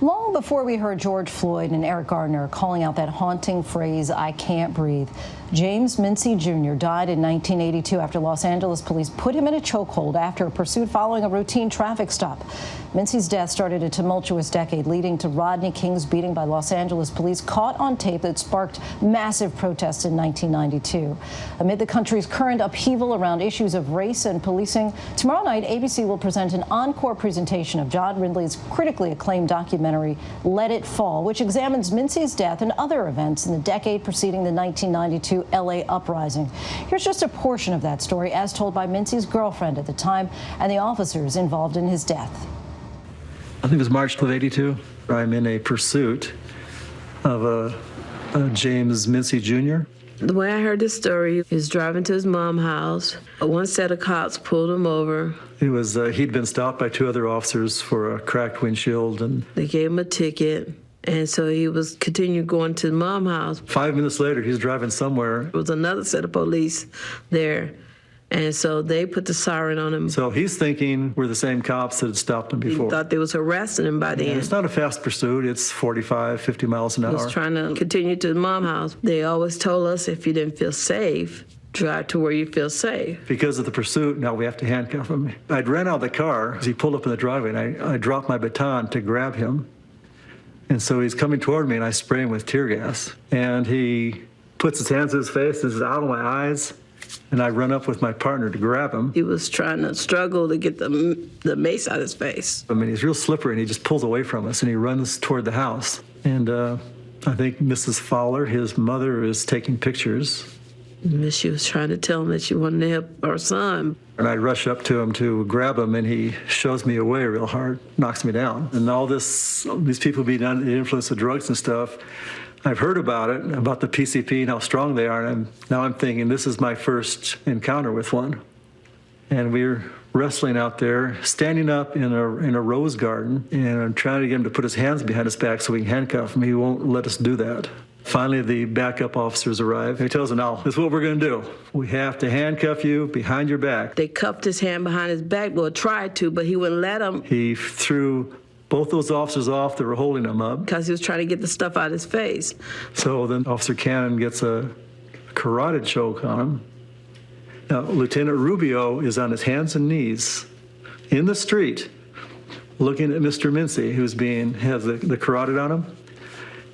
Long before we heard George Floyd and Eric Gardner calling out that haunting phrase, "I can't breathe," James Mincey Jr. died in 1982 after Los Angeles police put him in a chokehold after a pursuit following a routine traffic stop. Mincey's death started a tumultuous decade, leading to Rodney King's beating by Los Angeles police, caught on tape, that sparked massive protests in 1992. Amid the country's current upheaval around issues of race and policing, tomorrow night ABC will present an encore presentation of John Ridley's critically acclaimed documentary, Let It Fall, which examines Mincey's death and other events in the decade preceding the 1992 LA uprising. Here's just a portion of that story as told by Mincey's girlfriend at the time and the officers involved in his death. I think it was March of '82. I'm in a pursuit of a James Mincey Jr. The way I heard this story, he was driving to his mom's house. One set of cops pulled him over. It was he'd been stopped by 2 other officers for a cracked windshield, and they gave him a ticket. And so he was continuing going to the mom's house. 5 minutes later, he's driving somewhere. There was another set of police there. And so they put the siren on him. So he's thinking we're the same cops that had stopped him before. He thought they was harassing him by then. It's not a fast pursuit. It's 45, 50 miles an hour. He was trying to continue to the mom's house. They always told us if you didn't feel safe, drive to where you feel safe. Because of the pursuit, now we have to handcuff him. I'd ran out of the car as he pulled up in the driveway, and I dropped my baton to grab him. And so he's coming toward me, and I spray him with tear gas. And he puts his hands to his face and says, "Out of my eyes." And I run up with my partner to grab him. He was trying to struggle to get the mace out of his face. I mean, he's real slippery, and he just pulls away from us, and he runs toward the house. And I think Mrs. Fowler, his mother, is taking pictures. She was trying to tell him that she wanted to help our son. And I rush up to him to grab him, and he shoves me away real hard, knocks me down. And all these people being under the influence of drugs and stuff, I've heard about it, about the PCP and how strong they are, and now I'm thinking this is my first encounter with one. And we're wrestling out there, standing up in a rose garden, and I'm trying to get him to put his hands behind his back so we can handcuff him. He won't let us do that. Finally, the backup officers arrive. He tells them, "Now, this is what we're going to do. We have to handcuff you behind your back." They cuffed his hand behind his back, well, tried to, but he wouldn't let them. He threw both those officers off that were holding him up. Because he was trying to get the stuff out of his face. So then Officer Cannon gets a carotid choke on him. Now, Lieutenant Rubio is on his hands and knees in the street looking at Mr. Mincey, who's has the carotid on him.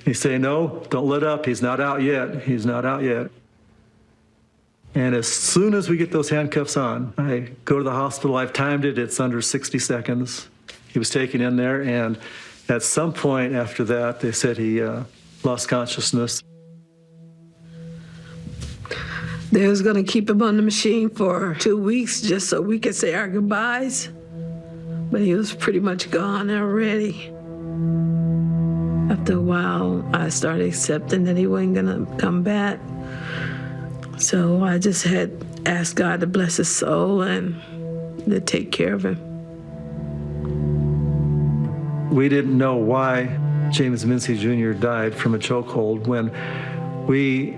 He's saying, "No, don't let up. He's not out yet. He's not out yet." And as soon as we get those handcuffs on, I go to the hospital. I've timed it. It's under 60 seconds. He was taken in there, and at some point after that, they said he lost consciousness. They was going to keep him on the machine for 2 weeks just so we could say our goodbyes. But he was pretty much gone already. After a while, I started accepting that he wasn't going to come back. So I just had asked God to bless his soul and to take care of him. We didn't know why James Mincey Jr. died from a chokehold. When we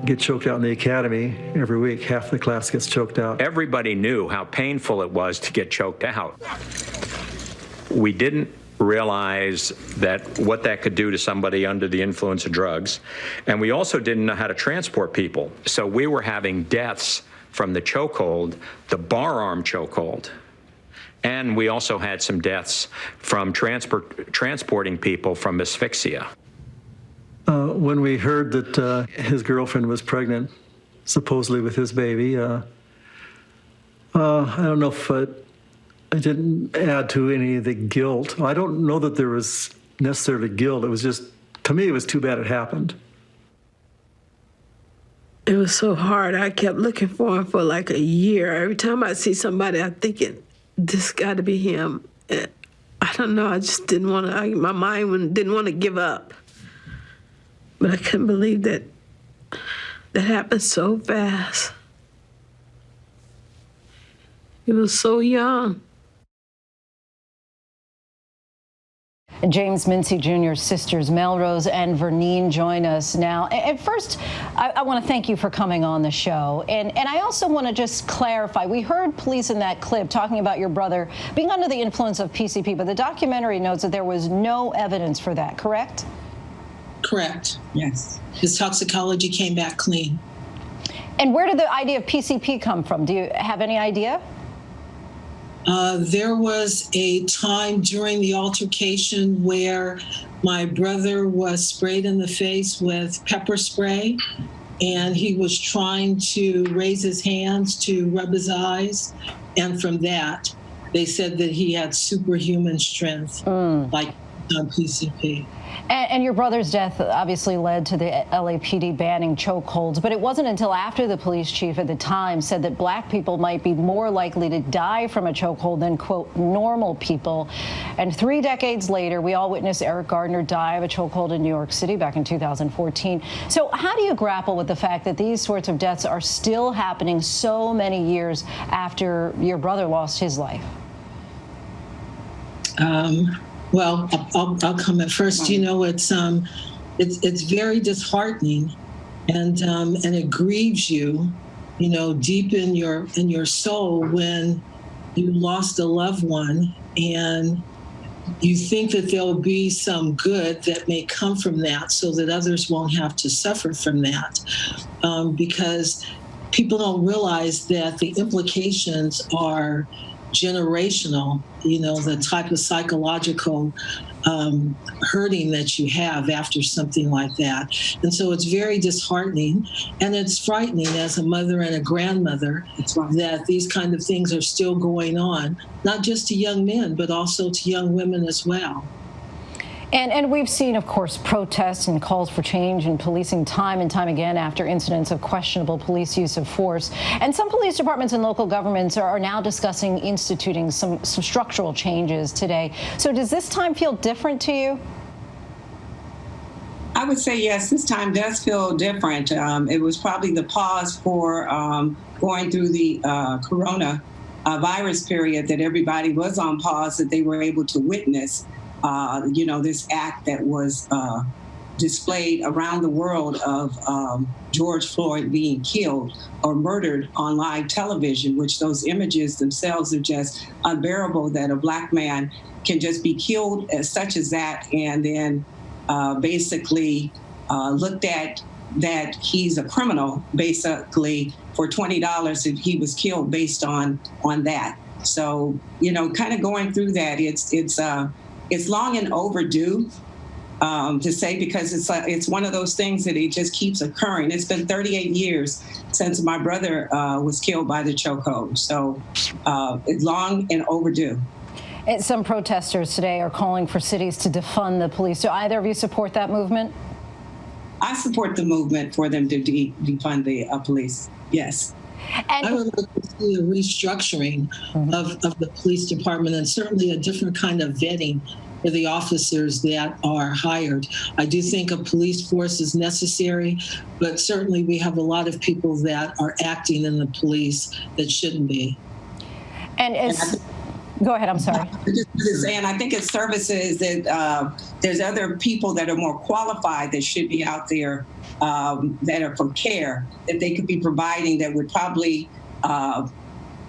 get choked out in the academy every week, half the class gets choked out. Everybody knew how painful it was to get choked out. We didn't realize what that could do to somebody under the influence of drugs. And we also didn't know how to transport people. So we were having deaths from the chokehold, the bar arm chokehold. And we also had some deaths from transporting people from asphyxia. When we heard that his girlfriend was pregnant, supposedly with his baby, I don't know if I didn't add to any of the guilt. I don't know that there was necessarily guilt. It was just, to me, it was too bad it happened. It was so hard. I kept looking for him for like a year. Every time I see somebody, I'm thinking, this got to be him. I don't know. I just didn't want to, my mind didn't want to give up. But I couldn't believe that happened so fast. He was so young. And James Mincey Jr.'s sisters Melrose and Vernine join us now. At first, I want to thank you for coming on the show. And I also want to just clarify, we heard police in that clip talking about your brother being under the influence of PCP, but the documentary notes that there was no evidence for that, correct? Correct. Yes. His toxicology came back clean. And where did the idea of PCP come from? Do you have any idea? There was a time during the altercation where my brother was sprayed in the face with pepper spray, and he was trying to raise his hands to rub his eyes. And from that, they said that he had superhuman strength, like PCP. And your brother's death obviously led to the LAPD banning chokeholds, but it wasn't until after the police chief at the time said that black people might be more likely to die from a chokehold than, quote, normal people. And 3 decades later, we all witnessed Eric Gardner die of a chokehold in New York City back in 2014. So how do you grapple with the fact that these sorts of deaths are still happening so many years after your brother lost his life? Well, I'll comment first. You know, it's very disheartening, and it grieves you, you know, deep in your soul when you lost a loved one, and you think that there'll be some good that may come from that, so that others won't have to suffer from that, because people don't realize that the implications are generational, you know, the type of psychological hurting that you have after something like that. And so it's very disheartening, and it's frightening as a mother and a grandmother that these kind of things are still going on, not just to young men, but also to young women as well. And we've seen, of course, protests and calls for change in policing time and time again after incidents of questionable police use of force. And some police departments and local governments are now discussing instituting some structural changes today. So does this time feel different to you? I would say yes, this time does feel different. It was probably the pause for going through the corona virus period that everybody was on pause, that they were able to witness you know, this act that was displayed around the world of George Floyd being killed or murdered on live television, which those images themselves are just unbearable, that a black man can just be killed as such as that, and then basically looked at that he's a criminal basically for $20 if he was killed based on that. So, you know, kind of going through that, it's long and overdue to say, because it's one of those things that it just keeps occurring. It's been 38 years since my brother was killed by the chokehold. So it's long and overdue. And some protesters today are calling for cities to defund the police. Do either of you support that movement? I support the movement for them to defund the police. Yes. I would like to see a restructuring of the police department, and certainly a different kind of vetting for the officers that are hired. I do think a police force is necessary, but certainly we have a lot of people that are acting in the police that shouldn't be. Go ahead, I'm sorry. And I think it's services that there's other people that are more qualified that should be out there that are for care, that they could be providing, that would probably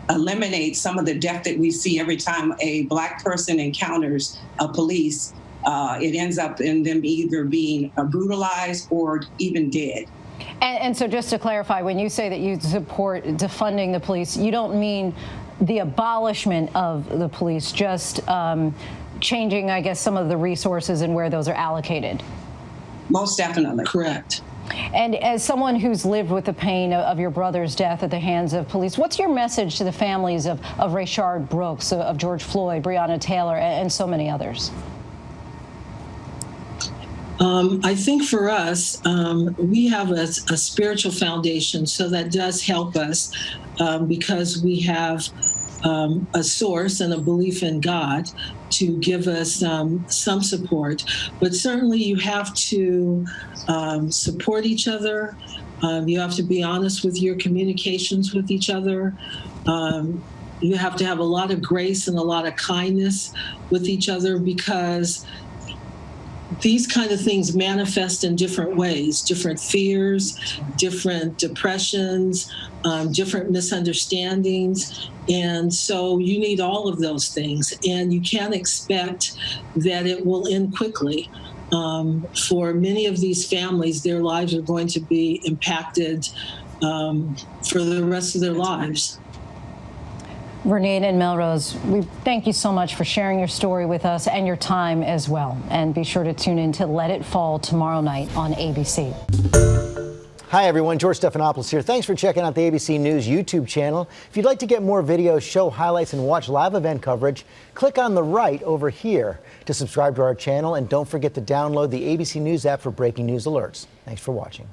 eliminate some of the death that we see every time a black person encounters a police. It ends up in them either being brutalized or even dead. And so just to clarify, when you say that you support defunding the police, you don't mean the abolishment of the police, just changing, I guess, some of the resources and where those are allocated? Most definitely. Correct. And as someone who's lived with the pain of your brother's death at the hands of police, what's your message to the families of Rayshard Brooks, of George Floyd, Breonna Taylor, and so many others? I think for us, we have a spiritual foundation, so that does help us because we have a source and a belief in God to give us some support. But certainly you have to support each other. You have to be honest with your communications with each other. You have to have a lot of grace and a lot of kindness with each other, because these kind of things manifest in different ways, different fears, different depressions, different misunderstandings. And so you need all of those things. And you can't expect that it will end quickly. For many of these families, their lives are going to be impacted for the rest of their lives. Vernita and Melrose, we thank you so much for sharing your story with us and your time as well. And be sure to tune in to Let It Fall tomorrow night on ABC. Hi, everyone. George Stephanopoulos here. Thanks for checking out the ABC News YouTube channel. If you'd like to get more videos, show highlights, and watch live event coverage, click on the right over here to subscribe to our channel. And don't forget to download the ABC News app for breaking news alerts. Thanks for watching.